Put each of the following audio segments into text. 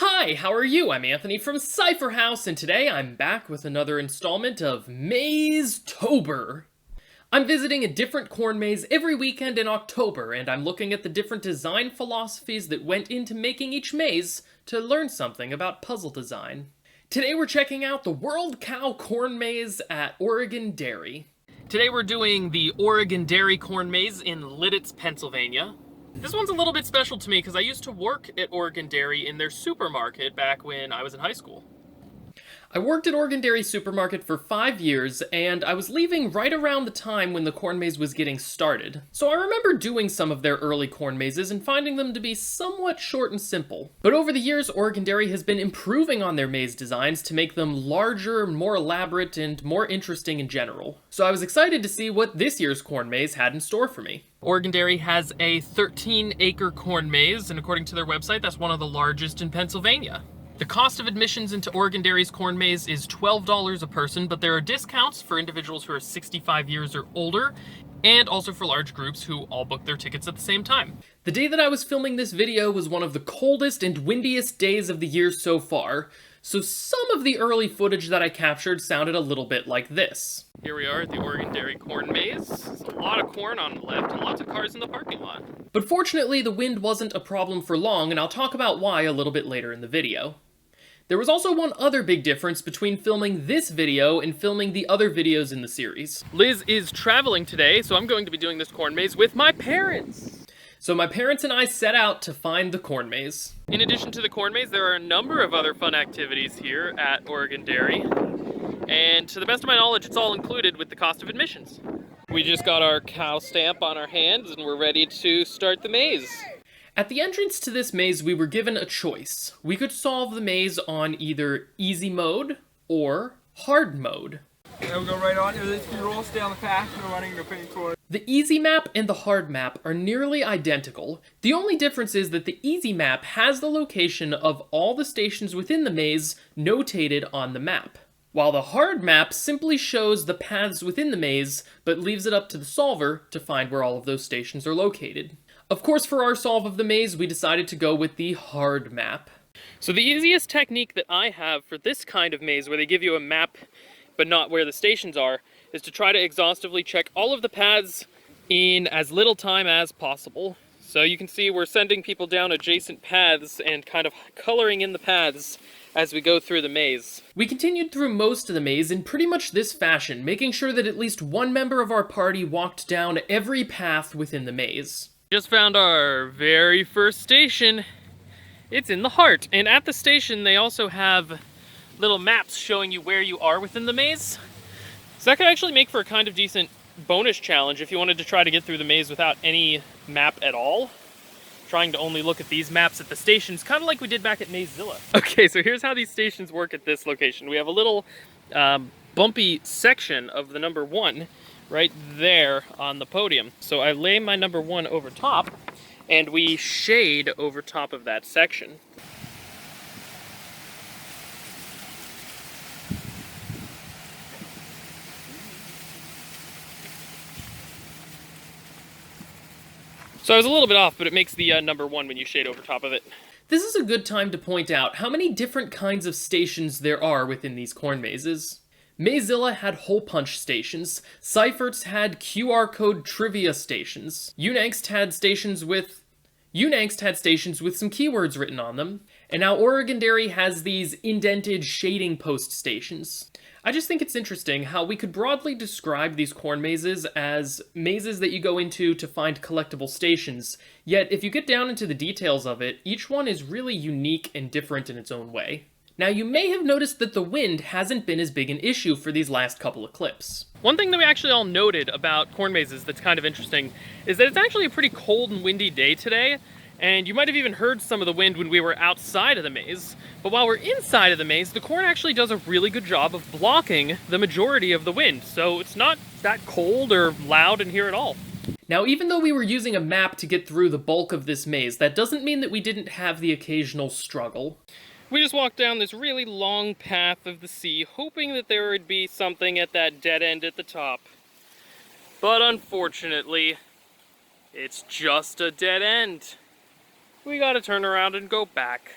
Hi, how are you? I'm Anthony from Cypher House, and today I'm back with another installment of Maze-tober. I'm visiting a different corn maze every weekend in October, and I'm looking at the different design philosophies that went into making each maze to learn something about puzzle design. Today we're checking out the World Cow Corn Maze at Oregon Dairy. Today we're doing the Oregon Dairy Corn Maze in Lidditz, Pennsylvania. This one's a little bit special to me because I used to work at Oregon Dairy in their supermarket back when I was in high school. I worked at Oregon Dairy Supermarket for 5 years, and I was leaving right around the time when the corn maze was getting started. So I remember doing some of their early corn mazes and finding them to be somewhat short and simple. But over the years, Oregon Dairy has been improving on their maze designs to make them larger, more elaborate, and more interesting in general. So I was excited to see what this year's corn maze had in store for me. Oregon Dairy has a 13-acre corn maze, and according to their website, that's one of the largest in Pennsylvania. The cost of admissions into Oregon Dairy's corn maze is $12 a person, but there are discounts for individuals who are 65 years or older, and also for large groups who all book their tickets at the same time. The day that I was filming this video was one of the coldest and windiest days of the year so far, so some of the early footage that I captured sounded a little bit like this. Here we are at the Oregon Dairy corn maze. There's a lot of corn on the left and lots of cars in the parking lot. But fortunately, the wind wasn't a problem for long, and I'll talk about why a little bit later in the video. There was also one other big difference between filming this video and filming the other videos in the series. Liz is traveling today, so I'm going to be doing this corn maze with my parents. So my parents and I set out to find the corn maze. In addition to the corn maze, there are a number of other fun activities here at Oregon Dairy. And to the best of my knowledge, it's all included with the cost of admissions. We just got our cow stamp on our hands and we're ready to start the maze. At the entrance to this maze, we were given a choice. We could solve the maze on either easy mode or hard mode. We'll go right on. If you roll, stay on the path, no running, no putting forward. The easy map and the hard map are nearly identical. The only difference is that the easy map has the location of all the stations within the maze notated on the map, while the hard map simply shows the paths within the maze, but leaves it up to the solver to find where all of those stations are located. Of course, for our solve of the maze, we decided to go with the hard map. So the easiest technique that I have for this kind of maze, where they give you a map but not where the stations are, is to try to exhaustively check all of the paths in as little time as possible. So you can see we're sending people down adjacent paths and kind of coloring in the paths as we go through the maze. We continued through most of the maze in pretty much this fashion, making sure that at least one member of our party walked down every path within the maze. Just found our very first station. It's in the heart, and at the station they also have little maps showing you where you are within the maze. So that could actually make for a kind of decent bonus challenge if you wanted to try to get through the maze without any map at all. Trying to only look at these maps at the stations, kind of like we did back at Mazezilla. Okay, so here's how these stations work at this location. We have a little bumpy section of the number 1 right there on the podium. So I lay my number 1 over top, and we shade over top of that section. So I was a little bit off, but it makes the number 1 when you shade over top of it. This is a good time to point out how many different kinds of stations there are within these corn mazes. Mazezilla had hole punch stations, Cypher's had QR code trivia stations, Unangst had stations with some keywords written on them, and now Oregon Dairy has these indented shading post stations. I just think it's interesting how we could broadly describe these corn mazes as mazes that you go into to find collectible stations, yet if you get down into the details of it, each one is really unique and different in its own way. Now, you may have noticed that the wind hasn't been as big an issue for these last couple of clips. One thing that we actually all noted about corn mazes that's kind of interesting is that it's actually a pretty cold and windy day today, and you might have even heard some of the wind when we were outside of the maze. But while we're inside of the maze, the corn actually does a really good job of blocking the majority of the wind, so it's not that cold or loud in here at all. Now, even though we were using a map to get through the bulk of this maze, that doesn't mean that we didn't have the occasional struggle. We just walked down this really long path of the sea, hoping that there would be something at that dead end at the top. But unfortunately, it's just a dead end. We gotta turn around and go back.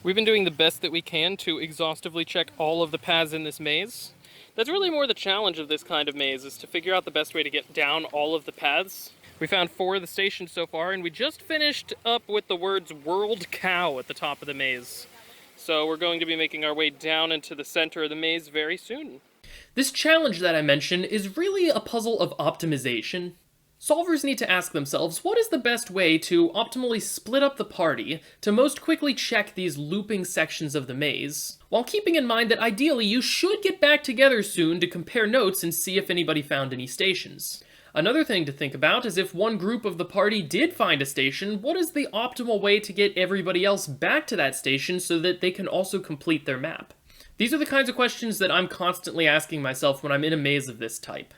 We've been doing the best that we can to exhaustively check all of the paths in this maze. That's really more the challenge of this kind of maze, is to figure out the best way to get down all of the paths. We found 4 of the stations so far, and we just finished up with the words World Cow at the top of the maze. So we're going to be making our way down into the center of the maze very soon. This challenge that I mentioned is really a puzzle of optimization. Solvers need to ask themselves, what is the best way to optimally split up the party to most quickly check these looping sections of the maze, while keeping in mind that ideally you should get back together soon to compare notes and see if anybody found any stations. Another thing to think about is if one group of the party did find a station, what is the optimal way to get everybody else back to that station so that they can also complete their map? These are the kinds of questions that I'm constantly asking myself when I'm in a maze of this type.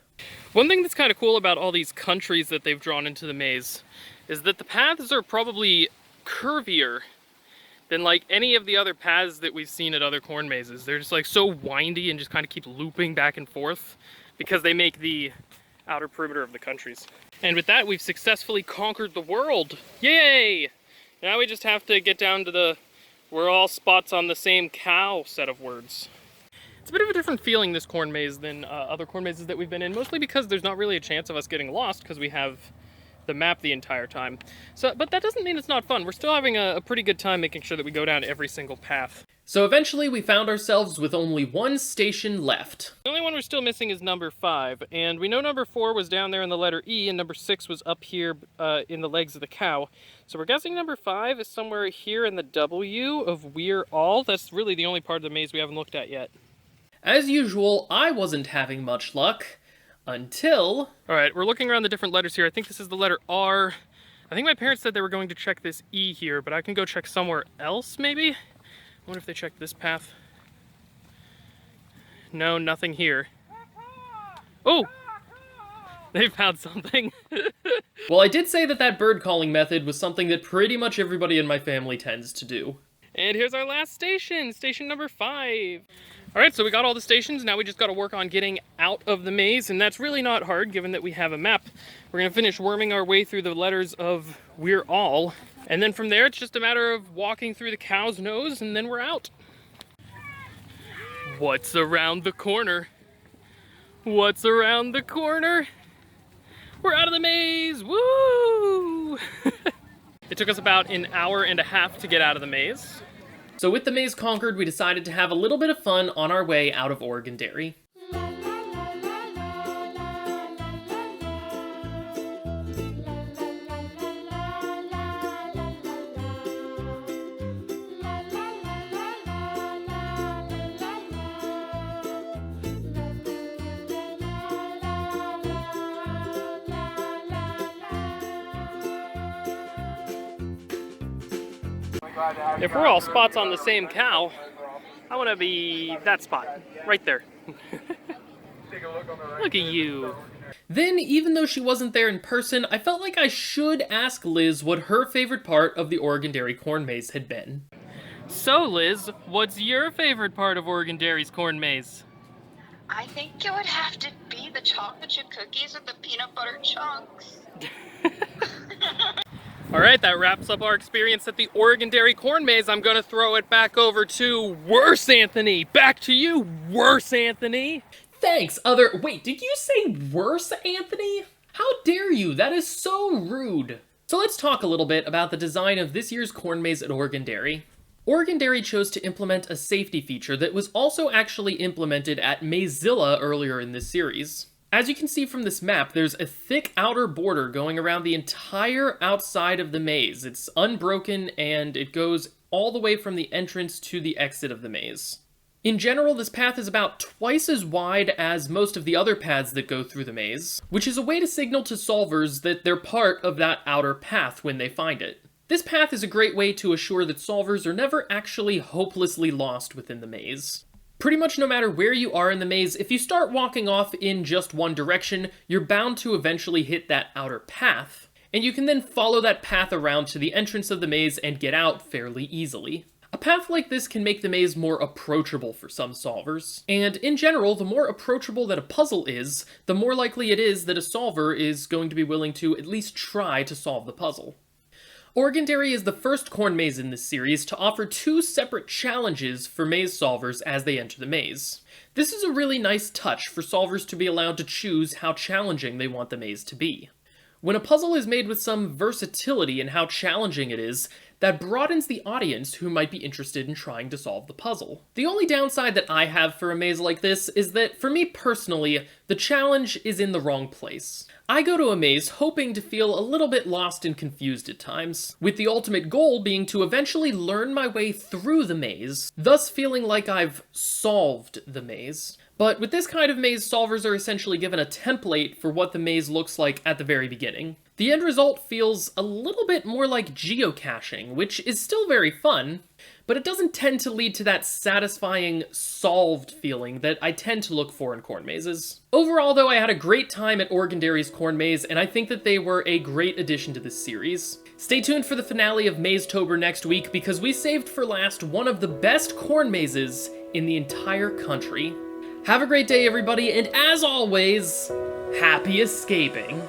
One thing that's kind of cool about all these countries that they've drawn into the maze is that the paths are probably curvier than like any of the other paths that we've seen at other corn mazes. They're just like so windy and just kind of keep looping back and forth because they make the outer perimeter of the countries. And with that, we've successfully conquered the world. Yay! Now we just have to get down to the "we're all spots on the same cow" set of words. It's a bit of a different feeling, this corn maze, than other corn mazes that we've been in, mostly because there's not really a chance of us getting lost because we have the map the entire time. But that doesn't mean it's not fun. We're still having a pretty good time making sure that we go down every single path. So eventually we found ourselves with only 1 station left. The only one we're still missing is number 5, and we know number 4 was down there in the letter E, and number 6 was up here in the legs of the cow. So we're guessing number 5 is somewhere here in the W of "we're all." That's really the only part of the maze we haven't looked at yet. As usual, I wasn't having much luck, until... Alright, we're looking around the different letters here. I think this is the letter R. I think my parents said they were going to check this E here, but I can go check somewhere else, maybe? I wonder if they checked this path. No, nothing here. Oh! They found something. Well, I did say that that bird calling method was something that pretty much everybody in my family tends to do. And here's our last station, station number 5. Alright, so we got all the stations, now we just gotta work on getting out of the maze, and that's really not hard given that we have a map. We're gonna finish worming our way through the letters of "we're all," and then from there it's just a matter of walking through the cow's nose, and then we're out. What's around the corner? What's around the corner? We're out of the maze! Woo! It took us about an hour and a half to get out of the maze. So with the maze conquered, we decided to have a little bit of fun on our way out of Oregon Dairy. If we're all spots on the same cow, I want to be that spot, right there. Look at you. Then, even though she wasn't there in person, I felt like I should ask Liz what her favorite part of the Oregon Dairy corn maze had been. So Liz, what's your favorite part of Oregon Dairy's corn maze? I think it would have to be the chocolate chip cookies with the peanut butter chunks. Alright, that wraps up our experience at the Oregon Dairy corn maze. I'm gonna throw it back over to Worse Anthony. Back to you, Worse Anthony. Thanks, wait, did you say Worse Anthony? How dare you? That is so rude. So let's talk a little bit about the design of this year's corn maze at Oregon Dairy. Oregon Dairy chose to implement a safety feature that was also actually implemented at Mazezilla earlier in this series. As you can see from this map, there's a thick outer border going around the entire outside of the maze. It's unbroken, and it goes all the way from the entrance to the exit of the maze. In general, this path is about twice as wide as most of the other paths that go through the maze, which is a way to signal to solvers that they're part of that outer path when they find it. This path is a great way to assure that solvers are never actually hopelessly lost within the maze. Pretty much no matter where you are in the maze, if you start walking off in just one direction, you're bound to eventually hit that outer path, and you can then follow that path around to the entrance of the maze and get out fairly easily. A path like this can make the maze more approachable for some solvers, and in general, the more approachable that a puzzle is, the more likely it is that a solver is going to be willing to at least try to solve the puzzle. Oregon Dairy is the first corn maze in this series to offer 2 separate challenges for maze solvers as they enter the maze. This is a really nice touch for solvers to be allowed to choose how challenging they want the maze to be. When a puzzle is made with some versatility in how challenging it is, that broadens the audience who might be interested in trying to solve the puzzle. The only downside that I have for a maze like this is that, for me personally, the challenge is in the wrong place. I go to a maze hoping to feel a little bit lost and confused at times, with the ultimate goal being to eventually learn my way through the maze, thus feeling like I've solved the maze. But with this kind of maze, solvers are essentially given a template for what the maze looks like at the very beginning. The end result feels a little bit more like geocaching, which is still very fun, but it doesn't tend to lead to that satisfying, solved feeling that I tend to look for in corn mazes. Overall, though, I had a great time at Oregon Dairy's corn maze, and I think that they were a great addition to this series. Stay tuned for the finale of Maze-tober next week, because we saved for last one of the best corn mazes in the entire country. Have a great day, everybody, and as always, happy escaping!